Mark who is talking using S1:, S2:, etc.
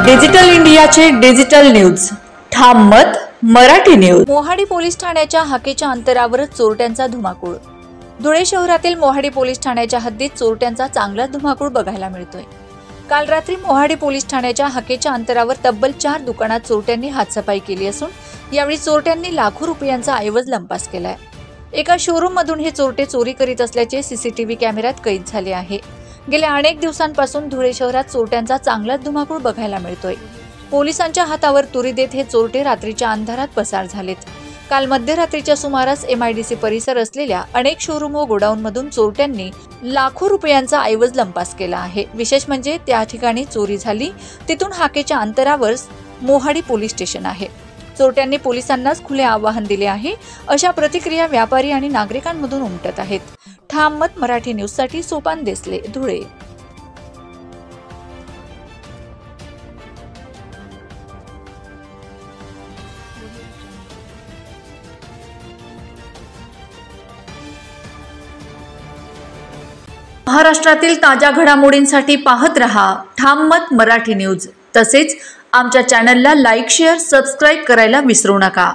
S1: Digital इंडियाचे digital news ठाम मत मराठी न्यूज।
S2: मोहाडी पोलीस ठाण्याच्या हाकेच्या अंतरावरच चोरट्यांचा धुमाकूळ। धुळे शहरातील मोहाडी पोलीस ठाण्याच्या हद्दीत चोरट्यांचा चांगला धुमाकूळ बघायला मिळतोय। काल रात्री मोहाडी पोलीस ठाण्याच्या हाकेच्या अंतरावर तब्बल 4 दुकानात चोरट्यांनी हातसफाई केली असून यावेळी चोरट्यांनी लाखो रुपयांचा ऐवज लंपास केलाय। एका शोरूम मधून हे चोरटे चोरी करीत असल्याचे सीसीटीव्ही कॅमेऱ्यात कैद झाले आहे। गेल्या अनेक दिवसांपासून धुळे शहरात चोरट्यांचा चांगलाच धुमाकूळ बघायला मिळतोय। पोलिसांच्या हातावर तुरी देत हे चोरटे रात्रीच्या अंधारात पसार झालेत। काल मध्यरात्रीच्या सुमारास MIDC परिसर असलेल्या अनेक शोरूम व गोडाऊनमधून चोरट्यांनी लाखो रुपयांचा ऐवज लंपास केला आहे। विशेष म्हणजे त्या ठिकाणी चोरी झाली तिथून हाकेच्या अंतरावर मोहाडी पोलीस स्टेशन आहे। चोरट्यांनी पोलिसांनाच खुले आवाहन दिले आहे, अशा प्रतिक्रिया व्यापारी आणि नागरिकांमधून उमटत आहेत। ठाम मत मराठी न्यूज साठी सोपान देसले, धुळे।
S1: महाराष्ट्रातील ताज्या घडामोडींसाठी पाहत रहा ठाम मत मराठी न्यूज। तसेच आमच्या चॅनलला लाईक, शेअर, सबस्क्राइब करायला विसरू नका।